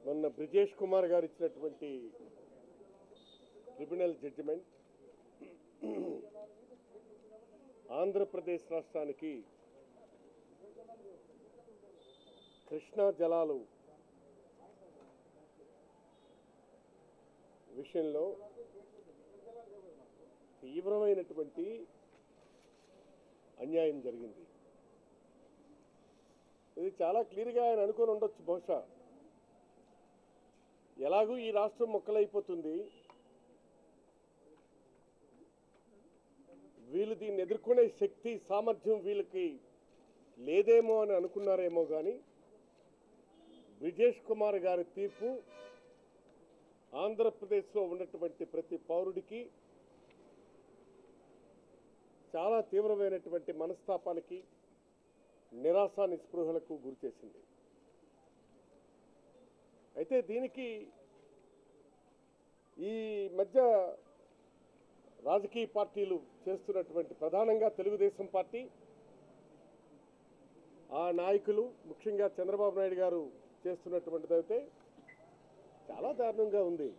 మొన్న బ్రిజేష్ కుమార్ గారు ఇచ్చినటువంటి ట్రిబ్యునల్ జడ్జిమెంట్ ఆంధ్రప్రదేశ్ రాష్ట్రానికి కృష్ణా జలాలు విషయంలో తీవ్రమైనటువంటి అన్యాయం జరిగింది. ఇది చాలా క్లియర్గా ఆయన అనుకొని ఉండొచ్చు. బహుశా ఎలాగూ ఈ రాష్ట్రం మొక్కలైపోతుంది, వీళ్ళు దీన్ని ఎదుర్కొనే శక్తి సామర్థ్యం వీళ్ళకి లేదేమో అని అనుకున్నారేమో. కానీ బ్రిజేష్ కుమార్ గారి తీర్పు ఆంధ్రప్రదేశ్లో ఉన్నటువంటి ప్రతి పౌరుడికి చాలా తీవ్రమైనటువంటి మనస్తాపానికి, నిరాశ నిస్పృహలకు గురిచేసింది. అయితే దీనికి ఈ మధ్య రాజకీయ పార్టీలు చేస్తున్నటువంటి, ప్రధానంగా తెలుగుదేశం పార్టీ ఆ నాయకులు, ముఖ్యంగా చంద్రబాబు నాయుడు గారు చేస్తున్నటువంటిది అయితే చాలా దారుణంగా ఉంది.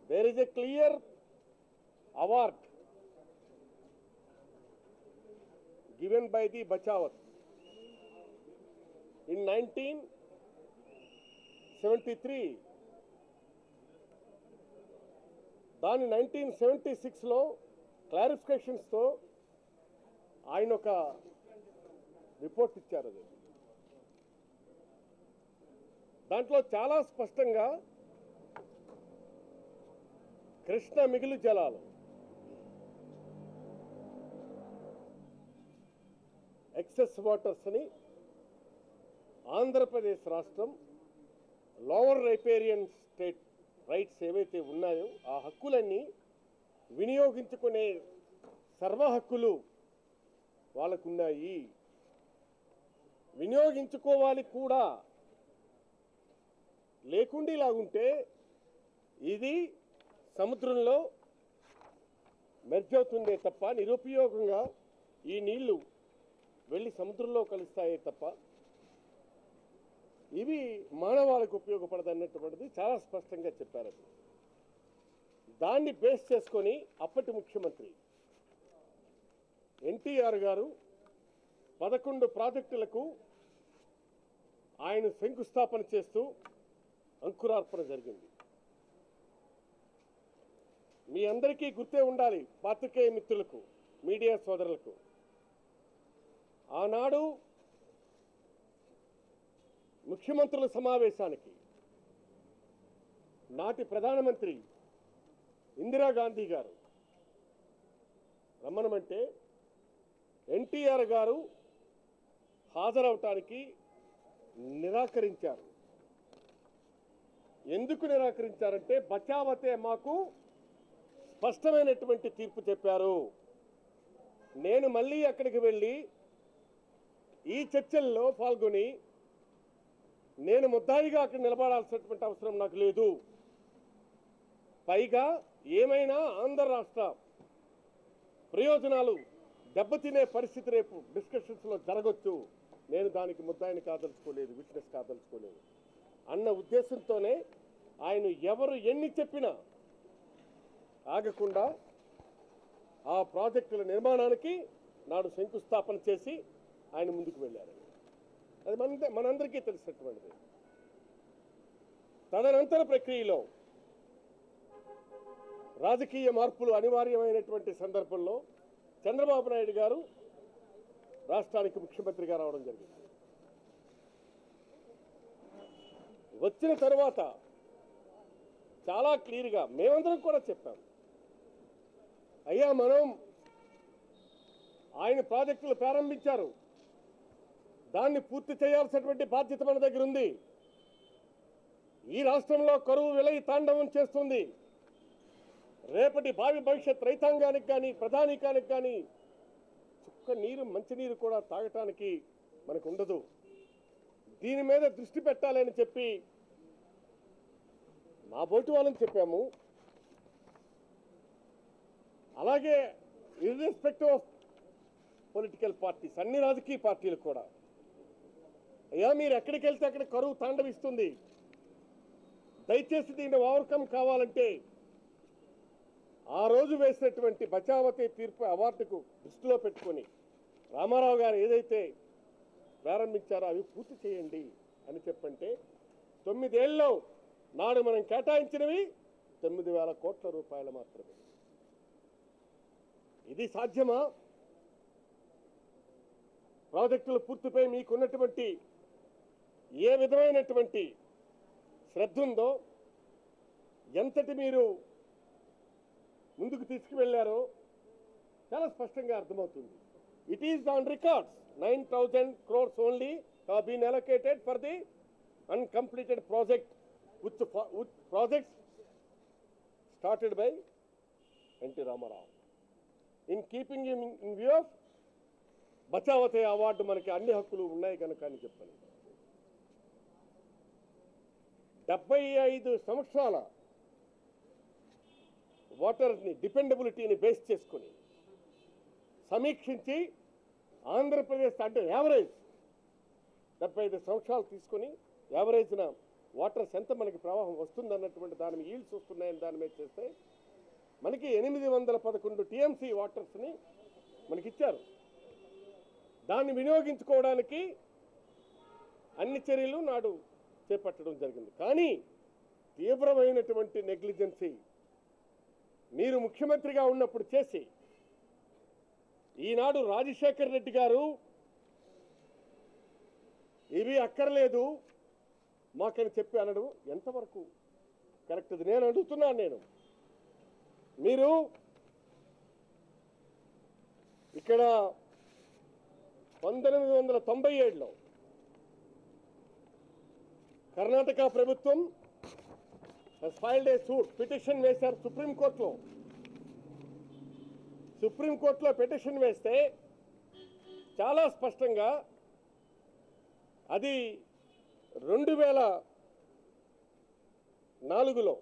There is a clear award given by the Bachawat in 1973. దాని 1976లో క్లారిఫికేషన్స్తో ఆయన ఒక రిపోర్ట్ ఇచ్చారు. అది దాంట్లో చాలా స్పష్టంగా కృష్ణ మిగులు జలాలు, ఎక్సెస్ వాటర్స్ అని ఆంధ్రప్రదేశ్ రాష్ట్రం లోవర్ రైపేరియన్ స్టేట్ రైట్స్ ఏవైతే ఉన్నాయో ఆ హక్కులన్నీ వినియోగించుకునే సర్వ హక్కులు వాళ్ళకున్నాయి, వినియోగించుకోవాలి కూడా. లేకుండా ఇలాగుంటే ఇది సముద్రంలో మెర్జ్ అవుతుందే తప్ప, నిరుపయోగంగా ఈ నీళ్లు వెళ్ళి సముద్రంలో కలుస్తాయే తప్ప ఇవి మానవాళికి ఉపయోగపడదన్నటువంటిది చాలా స్పష్టంగా చెప్పారు. దాన్ని బేస్ చేసుకొని అప్పటి ముఖ్యమంత్రి ఎన్టీఆర్ గారు 11 ప్రాజెక్టులకు ఆయన శంకుస్థాపన చేస్తూ అంకురార్పణ జరిగింది. మీ అందరికీ గుర్తే ఉండాలి, పాత్రికేయ మిత్రులకు, మీడియా సోదరులకు, ఆనాడు ముఖ్యమంత్రుల సమావేశానికి నాటి ప్రధానమంత్రి ఇందిరాగాంధీ గారు రమ్మనమంటే ఎన్టీఆర్ గారు హాజరవటానికి నిరాకరించారు. ఎందుకు నిరాకరించారంటే బచావతే మాకు స్పష్టమైనటువంటి తీర్పు చెప్పారు, నేను మళ్ళీ అక్కడికి వెళ్ళి ఈ చర్చల్లో పాల్గొని నేను ముద్దాయిగా అక్కడ నిలబడాల్సినటువంటి అవసరం నాకు లేదు. పైగా ఏమైనా ఆంధ్ర రాష్ట్ర ప్రయోజనాలు దెబ్బతినే పరిస్థితి రేపు డిస్కషన్స్లో జరగచ్చు, నేను దానికి ముద్దాయిని కాదలుచుకోలేదు, విట్నెస్ కాదలుచుకోలేదు అన్న ఉద్దేశంతోనే ఆయన ఎవరు ఎన్ని చెప్పినా ఆగకుండా ఆ ప్రాజెక్టుల నిర్మాణానికి నాడు శంకుస్థాపన చేసి ఆయన ముందుకు వెళ్ళారు. అది మనందరికీ తెలిసినటువంటిది. తదనంతర ప్రక్రియలో రాజకీయ మార్పులు అనివార్యమైనటువంటి సందర్భంలో చంద్రబాబు నాయుడు గారు రాష్ట్రానికి ముఖ్యమంత్రిగా రావడం జరిగింది. వచ్చిన తర్వాత చాలా క్లియర్గా మేమందరం కూడా చెప్పాం, అయ్యా మనం ఆయన ప్రాజెక్టులు ప్రారంభించారు, దాన్ని పూర్తి చేయాల్సినటువంటి బాధ్యత మన దగ్గర ఉంది. ఈ రాష్ట్రంలో కరువు విలయ తాండవం చేస్తుంది. రేపటి భావి భవిష్యత్ రైతాంగానికి కానీ ప్రధానికానికి కానీ చుక్క నీరు, మంచినీరు కూడా తాగటానికి మనకు ఉండదు. దీని మీద దృష్టి పెట్టాలని చెప్పి మా బోటి వాళ్ళని చెప్పాము. అలాగే ఇర్రెస్పెక్టివ్ ఆఫ్ పొలిటికల్ పార్టీస్, అన్ని రాజకీయ పార్టీలు కూడా అయ్యా మీరు ఎక్కడికి వెళ్తే అక్కడ కరువు తాండవిస్తుంది. దయచేసి దీన్ని ఓవర్కమ్ కావాలంటే ఆ రోజు వేసినటువంటి బచావతి తీర్పు అవార్డుకు దృష్టిలో పెట్టుకొని రామారావు గారు ఏదైతే ప్రారంభించారో అవి పూర్తి చేయండి అని చెప్పంటే 9 ఏళ్ళలో నాడు మనం కేటాయించినవి 9,000 కోట్ల రూపాయలు మాత్రమే. ఇది సాధ్యమా? ప్రాజెక్టుల పూర్తిపై మీకున్నటువంటి ఏ విధమైనటువంటి శ్రద్ధ ఉందో, ఎంతటి మీరు ముందుకు తీసుకువెళ్లారో చాలా స్పష్టంగా అర్థమవుతుంది. It is on records. 9,000 crores only have been allocated for the uncompleted project, with projects started by N.T. Ramarao. In keeping in view of Bachawat award మనకి అన్ని హక్కులు ఉన్నాయి కనుక అని చెప్పాను. 75 సంవత్సరాల వాటర్ని డిపెండబిలిటీని బేస్ చేసుకుని సమీక్షించి ఆంధ్రప్రదేశ్ అంటే యావరేజ్ 75 సంవత్సరాలు తీసుకొని యావరేజ్న వాటర్స్ ఎంత మనకి ప్రవాహం వస్తుందన్నటువంటి దాని మీద ఈల్డ్స్ వస్తున్నాయని దాని మీద చేస్తే మనకి 811 టీఎంసీ వాటర్స్ని మనకిచ్చారు. దాన్ని వినియోగించుకోవడానికి అన్ని చర్యలు నాడు చేపట్టడం జరిగింది. కానీ తీవ్రమైనటువంటి నెగ్లిజెన్సీ మీరు ముఖ్యమంత్రిగా ఉన్నప్పుడు చేసి ఈనాడు రాజశేఖర్ రెడ్డి గారు ఇవి అక్కర్లేదు మాకని చెప్పి అనడం ఎంతవరకు కరెక్ట్? నేను అడుగుతున్నాను. మీరు ఇక్కడ 1997లో కర్ణాటక ప్రభుత్వం ఫైల్డ్ ఏ సూట్, పిటిషన్ వేశారు సుప్రీంకోర్టులో. సుప్రీంకోర్టులో పిటిషన్ వేస్తే చాలా స్పష్టంగా అది 2004లో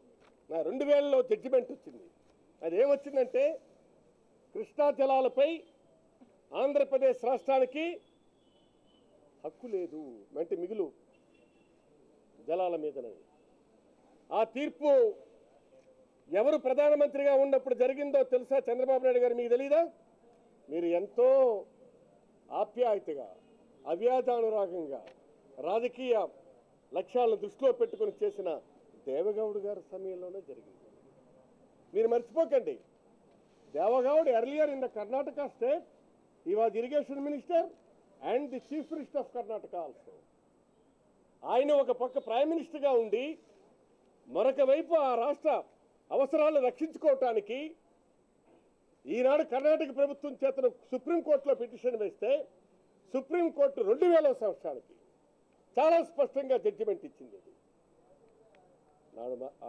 జడ్జిమెంట్ వచ్చింది. అది ఏమొచ్చిందంటే కృష్ణా జలాలపై ఆంధ్రప్రదేశ్ రాష్ట్రానికి హక్కు లేదు అంటే మిగులు జలాల మీదనని. ఆ తీర్పు ఎవరు ప్రధానమంత్రిగా ఉన్నప్పుడు జరిగిందో తెలుసా చంద్రబాబు నాయుడు గారు? మీకు తెలీదా? మీరు ఎంతో ఆప్యాయతగా అవ్యాజానురాగంగా రాజకీయ లక్ష్యాలను దృష్టిలో పెట్టుకుని చేసిన దేవగౌడ్ గారి సమయంలోనే జరిగింది. మీరు మర్చిపోకండి. Devegowda earlier in the Karnataka state he was irrigation minister and the chief minister of Karnataka also. ఆయన ఒక పక్క ప్రైమ్ మినిస్టర్గా ఉండి మరొక వైపు ఆ రాష్ట్ర అవసరాలను రక్షించుకోవటానికి ఈనాడు కర్ణాటక ప్రభుత్వం చేతన సుప్రీంకోర్టులో పిటిషన్ వేస్తే సుప్రీంకోర్టు 2000 సంవత్సరానికి చాలా స్పష్టంగా జడ్జిమెంట్ ఇచ్చింది.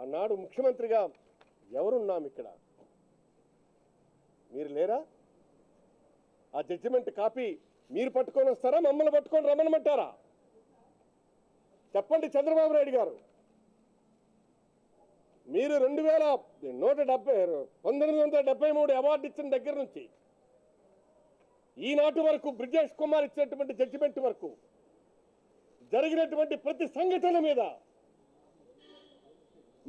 ఆనాడు ముఖ్యమంత్రిగా ఎవరున్నాం ఇక్కడ? మీరు లేరా? ఆ జడ్జిమెంట్ కాపీ మీరు పట్టుకొని వస్తారా, మమ్మల్ని పట్టుకొని రమ్మనమంటారా? చెప్పండి చంద్రబాబు నాయుడు గారు. మీరు 1973 అవార్డు ఇచ్చిన దగ్గర నుంచి ఈనాటి వరకు బ్రిజేష్ కుమార్ ఇచ్చినటువంటి జడ్జిమెంట్ వరకు జరిగినటువంటి ప్రతి సంఘటన మీద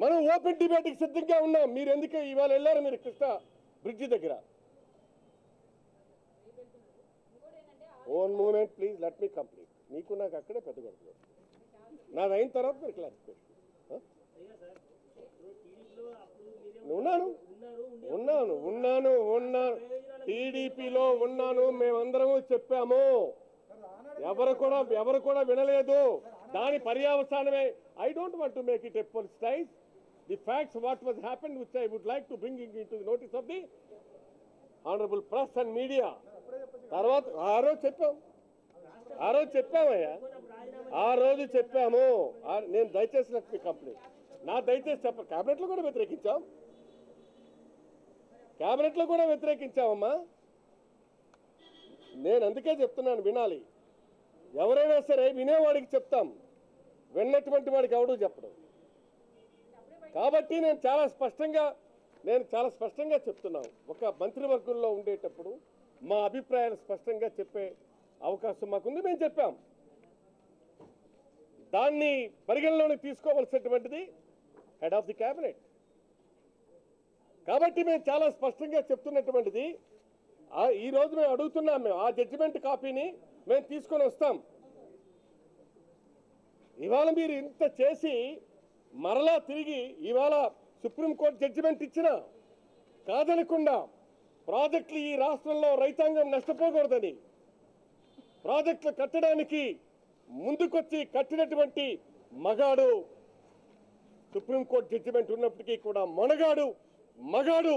మనం ఓపెన్ డిబేట్కి సిద్ధంగా ఉన్నాం. మీరు ఎందుకు ఇవాళ వెళ్ళారు? మీరు కృష్ణా బ్రిడ్జి దగ్గర. One moment please, let me complete. నీకు నాకు అక్కడే పెద్ద గొడవ. నాది అయిన తర్వాత మీరు క్లారిఫికేషన్. ఉన్నాను టీడీపీలో ఉన్నాను. మేమందరము చెప్పాము. ఎవరు కూడా వినలేదు. దాని పర్యవసానమే. I don't want to make it a politicize. The facts what was happened which I would like to bring in to the notice of the honourable press and media. తర్వాత ఆ రోజు చెప్పామయ్యా. ఆ రోజు చెప్పాము. నేను దయచేసి లెట్ మీ కంప్లీట్. దయచేసి చెప్ప క్యాబినెట్లో కూడా వ్యతిరేకించామమ్మా. నేను అందుకే చెప్తున్నాను, వినాలి. ఎవరైనా సరే వినేవాడికి చెప్తాం, విన్నటువంటి వాడికి ఎవడూ చెప్పడం. కాబట్టి నేను చాలా స్పష్టంగా చెప్తున్నాను. ఒక మంత్రివర్గంలో ఉండేటప్పుడు మా అభిప్రాయాలు స్పష్టంగా చెప్పే అవకాశం మాకుంది. మేము చెప్పాం. దాన్ని పరిగణలోకి తీసుకోవాల్సినటువంటిది హెడ్ ఆఫ్ ది క్యాబినెట్. కాబట్టి మేము చాలా స్పష్టంగా చెప్తున్నటువంటిది, ఈ రోజు మేము అడుగుతున్నాం, మేము ఆ జడ్జిమెంట్ కాపీని మేము తీసుకొని వస్తాం. ఇవాళ మీరు ఇంత చేసి మరలా తిరిగి ఇవాళ సుప్రీంకోర్టు జడ్జిమెంట్ ఇచ్చినా కాదనకుండా ప్రాజెక్టులు ఈ రాష్ట్రంలో రైతాంగం నష్టపోకూడదని ప్రాజెక్టులు కట్టడానికి ముందుకొచ్చి కట్టినటువంటి మగాడు సుప్రీంకోర్టు జడ్జిమెంట్ ఉన్నప్పటికీ కూడా మగాడు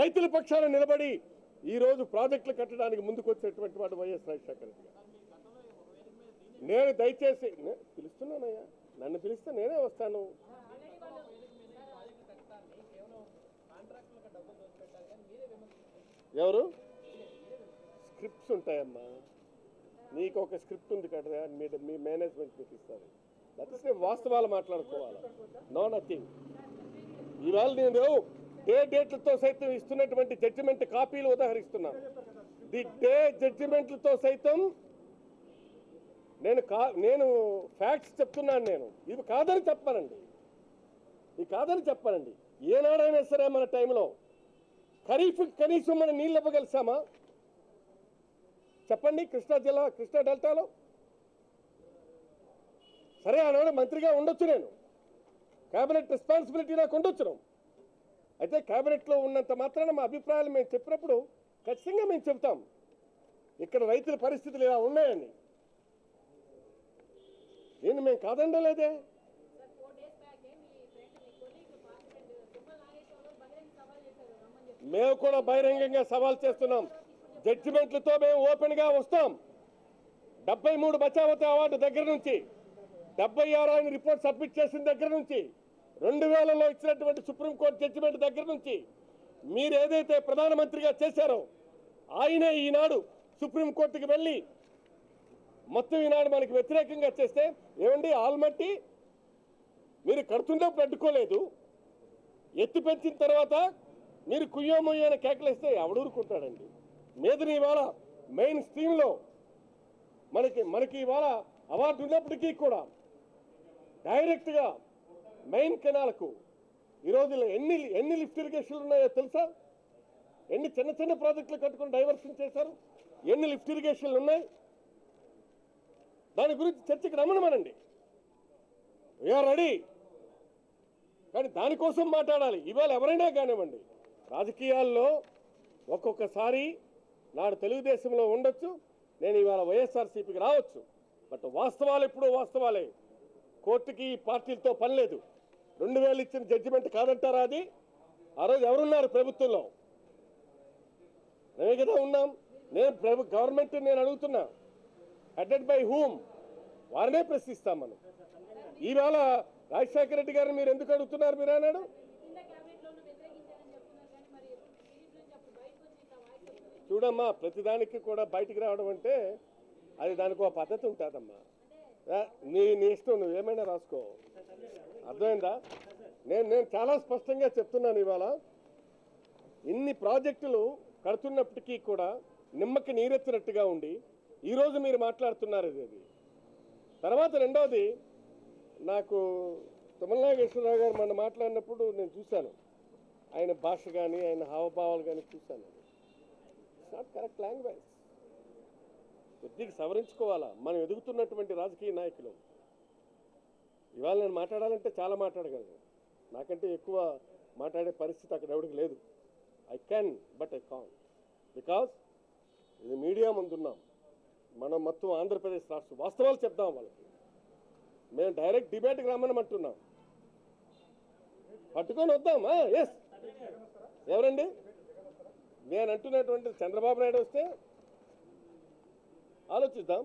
రైతుల పక్షాన నిలబడి ఈ రోజు ప్రాజెక్టులు కట్టడానికి ముందుకొచ్చినటువంటి వాడు వైఎస్ రాజశేఖర రెడ్డి గారు. నేను దయచేసి పిలుస్తున్నానయ్యా, నన్ను పిలిస్తే నేనే వస్తాను. ఎవరు స్క్రిప్ట్స్ ఉంటాయమ్మా, నీకు ఒక స్క్రిప్ట్ ఉంది కదా, మీ మేనేజ్మెంట్ మీకు ఇస్తారు. దట్స్ వాస్తవాలు మాట్లాడుకోవాలి. No nothing. ఇవాళ నేను డేట్లతో సైతం ఇస్తున్నటువంటి జడ్జిమెంట్ కాపీలు ఉదాహరిస్తున్నాను. ది డే జడ్జిమెంట్లతో సైతం నేను ఫ్యాక్ట్స్ చెప్తున్నాను. నేను ఇవి కాదని చెప్పానండి. ఏనాడైనా సరే మన టైంలో ఖరీఫ్ కనీసం మనం నీళ్ళు ఇవ్వగలిసామా చెప్పండి? కృష్ణా డెల్టాలో సరే ఆనాడు మంత్రిగా ఉండొచ్చు, నేను కేబినెట్ రెస్పాన్సిబిలిటీ నాకు ఉండొచ్చు. అయితే కేబినెట్లో ఉన్నంత మాత్రాన మా అభిప్రాయాలు మేము చెప్పినప్పుడు ఖచ్చితంగా మేము చెబుతాం ఇక్కడ రైతుల పరిస్థితులు ఇలా ఉన్నాయని. నేను మేము కాదండలేదే. మేము కూడా బహిరంగంగా సవాల్ చేస్తున్నాం. జడ్జిమెంట్లతో మేము ఓపెన్గా వస్తాం. 73 బచావతి అవార్డు దగ్గర నుంచి 76 ఆయన రిపోర్ట్ సబ్మిట్ చేసిన దగ్గర నుంచి 2000లో ఇచ్చినటువంటి సుప్రీంకోర్టు జడ్జిమెంట్ దగ్గర నుంచి మీరు ఏదైతే ప్రధానమంత్రిగా చేశారో ఆయనే ఈనాడు సుప్రీంకోర్టుకి వెళ్ళి మొత్తం ఈనాడు మనకి వ్యతిరేకంగా చేస్తే ఏమండి ఆల్మట్టి మీరు కడుతున్నప్పుడు అడ్డుకోలేదు, ఎత్తు పెంచిన తర్వాత మీరు కుయ్యోమొయ్యని కేకలేస్తే ఎవడూరుకుంటాడండి? మీదని ఇవాళ మెయిన్ స్ట్రీమ్లో మనకి ఇవాళ అవార్డు ఉన్నప్పటికీ కూడా డైరెక్ట్గా మెయిన్ కెనాల్కు ఈరోజు ఎన్ని లిఫ్ట్ ఇరిగేషన్లు ఉన్నాయో తెలుసా? ఎన్ని చిన్న ప్రాజెక్టులు కట్టుకుని డైవర్షన్ చేశారు? ఎన్ని లిఫ్ట్ ఇరిగేషన్లు ఉన్నాయి? దాని గురించి చర్చకి రమ్మనమనండి. We are ready. కానీ దానికోసం మాట్లాడాలి. ఇవాళ ఎవరైనా కానివ్వండి, రాజకీయాల్లో ఒక్కొక్కసారి నాడు తెలుగుదేశంలో ఉండొచ్చు, నేను ఇవాళ వైఎస్ఆర్సీపీకి రావచ్చు. బట్ వాస్తవాలు ఎప్పుడూ వాస్తవాలే. కోర్టుకి ఈ పార్టీలతో పని లేదు. 2000 ఇచ్చిన జడ్జిమెంట్ కాదంటారా అది? ఆ రోజు ఎవరున్నారు ప్రభుత్వంలో? మేమే కదా ఉన్నాం. నేను గవర్నమెంట్ నేను అడుగుతున్నా, హెడెడ్ బై హూమ్? వారినే ప్రశ్నిస్తాం మనం. ఈవేళ రాజశేఖర రెడ్డి గారిని మీరు ఎందుకు అడుగుతున్నారు? మీరు అన్నాడు చూడమ్మా, ప్రతిదానికి కూడా బయటికి రావడం అంటే అది దానికి ఒక పద్ధతి ఉంటుందమ్మా. నీ ఇష్టం, నువ్వేమైనా రాసుకో. అర్థమైందా? నేను చాలా స్పష్టంగా చెప్తున్నాను. ఇవాళ ఇన్ని ప్రాజెక్టులు కడుతున్నప్పటికీ కూడా నిమ్మకి నీరెత్తినట్టుగా ఉండి ఈరోజు మీరు మాట్లాడుతున్నారు ఇది. తర్వాత రెండవది, నాకు తుమ్మల నాగేశ్వరరావు గారు మన మాట్లాడినప్పుడు నేను చూశాను, ఆయన భాష కానీ ఆయన హావభావాలు కానీ చూశాను. It's not correct language. కొద్దిగా సవరించుకోవాలా. మనం ఎదుగుతున్నటువంటి రాజకీయ నాయకులు. ఇవాళ నేను మాట్లాడాలంటే చాలా మాట్లాడగలను, నాకంటే ఎక్కువ మాట్లాడే పరిస్థితి అక్కడ ఎవరికి లేదు. I can but I can't, because ఇది మీడియా ముందున్నాం. మనం మొత్తం ఆంధ్రప్రదేశ్ రాష్ట్రం వాస్తవాలు చెప్దాం వాళ్ళకి. మేము డైరెక్ట్ డిబేట్కి రమ్మనమంటున్నాం. పట్టుకొని వద్దామా? ఎస్. ఎవరండి? నేను అంటున్నటువంటి చంద్రబాబు నాయుడు వస్తే ఆలోచిద్దాం.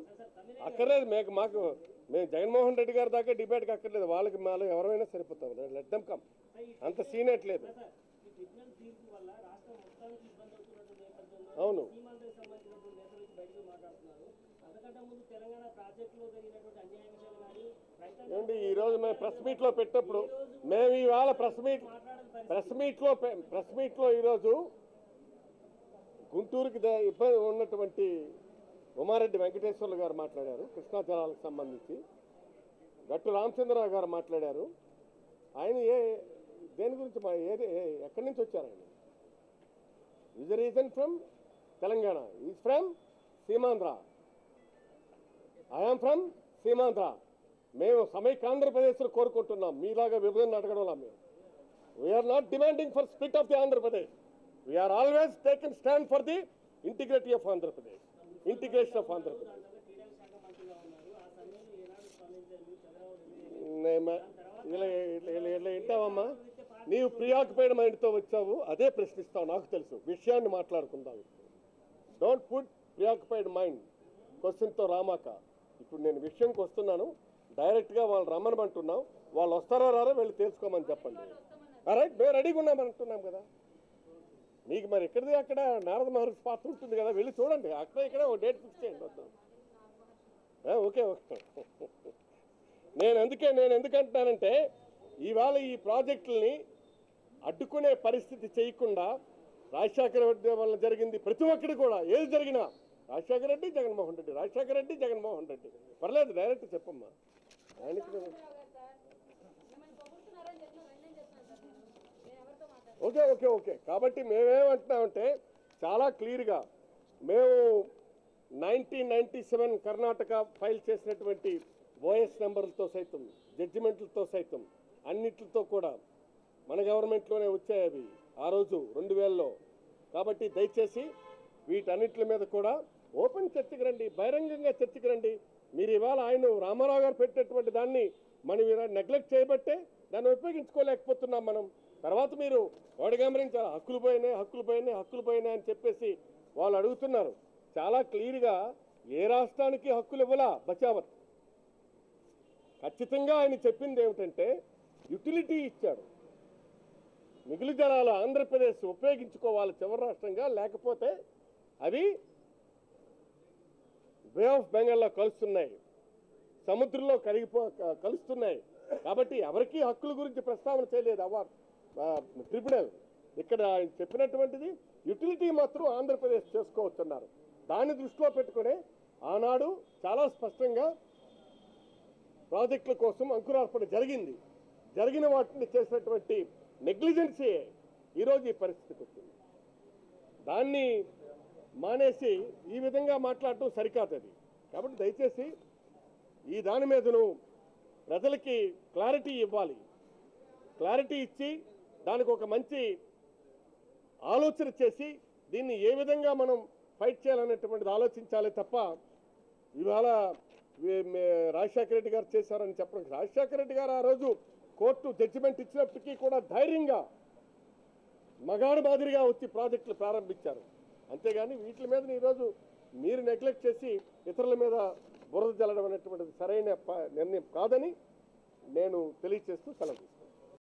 అక్కర్లేదు మేము జగన్మోహన్ రెడ్డి గారి దాకా డిబేట్కి అక్కర్లేదు. వాళ్ళకి ఎవరైనా సరిపోతాం. Let them come. అంత సీనేట్ లేదు. అవును. ఏమండి ఈరోజు మేము ప్రెస్ మీట్లో పెట్టినప్పుడు మేము ఇవాళ ప్రెస్ మీట్లో ఈరోజు గుంటూరుకి ఇబ్బంది ఉన్నటువంటి ఉమారెడ్డి వెంకటేశ్వర్లు గారు మాట్లాడారు కృష్ణా జలాలకు సంబంధించి. గట్టు రామచంద్రరావు గారు మాట్లాడారు. ఆయన దేని గురించి ఎక్కడి నుంచి వచ్చారు ఆయన? Is the reason from Telangana, is from Seemandhra, I'm from Seemandhra. మేము సమైక్యాంధ్రప్రదేశ్ను కోరుకుంటున్నాం, మీలాగా విభజన అడగడంలా. మేము we are not demanding for split of the Andhra Pradesh. We are always taken stand for the integrity of Andhra Pradesh, integration of Andhra Pradesh. ఇలా వింటావమ్మా, నీవు ప్రియాక్యుపైడ్ మైండ్తో వచ్చావు, అదే ప్రశ్నిస్తావు. నాకు తెలుసు, విషయాన్ని మాట్లాడుకుందాం. డోంట్ పుట్ ప్రియాక్యుపైడ్ మైండ్ క్వశ్చన్తో రామాక. ఇప్పుడు నేను విషయంకి వస్తున్నాను, డైరెక్ట్గా వాళ్ళు రమ్మనమంటున్నాం. వాళ్ళు వస్తారో రారో వెళ్ళి తెలుసుకోమని చెప్పండి. రైట్, మేము రెడీగా ఉన్నామంటున్నాం కదా. మీకు మరి ఎక్కడిది అక్కడ నారద మహర్షి పాత్ర ఉంటుంది కదా, వెళ్ళి చూడండి. అక్కడ ఇక్కడ ఒక డేట్ ఫిక్స్ చేయండి. వద్దాం. Okay okay. నేను ఎందుకంటున్నానంటే, ఇవాళ ఈ ప్రాజెక్టుల్ని అడ్డుకునే పరిస్థితి చేయకుండా రాజశేఖర రెడ్డి వల్ల జరిగింది. ప్రతి ఒక్కటి కూడా ఏది జరిగినా రాజశేఖర రెడ్డి జగన్మోహన్ రెడ్డి, రాజశేఖర రెడ్డి జగన్మోహన్ రెడ్డి. పర్లేదు, డైరెక్ట్ చెప్పమ్మా. ఆయనకి ఓకే ఓకే ఓకే. కాబట్టి మేమేమంటున్నామంటే చాలా క్లియర్గా, మేము 1997 కర్ణాటక ఫైల్ చేసినటువంటి ఓఎస్ నెంబర్లతో సైతం, జడ్జిమెంట్లతో సైతం, అన్నిటితో కూడా మన గవర్నమెంట్లోనే వచ్చాయి అవి ఆ రోజు 2000లో. కాబట్టి దయచేసి వీటన్నిటి మీద కూడా ఓపెన్ చర్చకి రండి, బహిరంగంగా చర్చకి రండి. మీరు ఇవాళ ఆయన రామారావు గారు పెట్టినటువంటి దాన్ని మనం నెగ్లెక్ట్ చేయబట్టే దాన్ని ఉపయోగించుకోలేకపోతున్నాం మనం. తర్వాత మీరు ఓడగమరించాలి, హక్కులు పోయినాయి అని చెప్పేసి వాళ్ళు అడుగుతున్నారు. చాలా క్లియర్గా ఏ రాష్ట్రానికి హక్కులు ఇవ్వాలా బచావత్. ఖచ్చితంగా ఆయన చెప్పింది ఏమిటంటే యూటిలిటీ ఇచ్చాడు. మిగులు జలాలు ఆంధ్రప్రదేశ్ ఉపయోగించుకోవాలి చివరి రాష్ట్రంగా, లేకపోతే అవి బే ఆఫ్ బెంగాల్లో కలుస్తున్నాయి, సముద్రంలో కలుస్తున్నాయి. కాబట్టి ఎవరికీ హక్కుల గురించి ప్రస్తావన చేయలేదు ట్రిబ్యునల్. ఇక్కడ ఆయన చెప్పినటువంటిది యూటిలిటీ మాత్రం ఆంధ్రప్రదేశ్ చేసుకోవచ్చున్నారు. దాన్ని దృష్టిలో పెట్టుకునే ఆనాడు చాలా స్పష్టంగా ప్రాజెక్టుల కోసం అంకురార్పణ జరిగిన వాటిని చేసినటువంటి నెగ్లిజెన్సీ ఈరోజు ఈ పరిస్థితికి వచ్చింది. దాన్ని మానేసి ఈ విధంగా మాట్లాడటం సరికాదు అది. కాబట్టి దయచేసి ఈ దాని మీదను ప్రజలకి క్లారిటీ ఇవ్వాలి. క్లారిటీ ఇచ్చి దానికి ఒక మంచి ఆలోచన చేసి దీన్ని ఏ విధంగా మనం ఫైట్ చేయాలనేటువంటిది ఆలోచించాలి తప్ప ఇవాళ రాజశేఖర రెడ్డి గారు చేశారని చెప్పడం. రాజశేఖర రెడ్డి గారు ఆ రోజు కోర్టు జడ్జిమెంట్ ఇచ్చినప్పటికీ కూడా ధైర్యంగా మగాడు మాదిరిగా వచ్చి ప్రాజెక్టులు ప్రారంభించారు. అంతేగాని వీటి మీద ఈరోజు మీరు నెగ్లెక్ట్ చేసి ఇతరుల మీద బురద జల్లడం అనేటువంటిది సరైన నిర్ణయం కాదని నేను తెలియచేస్తూ సెలవు.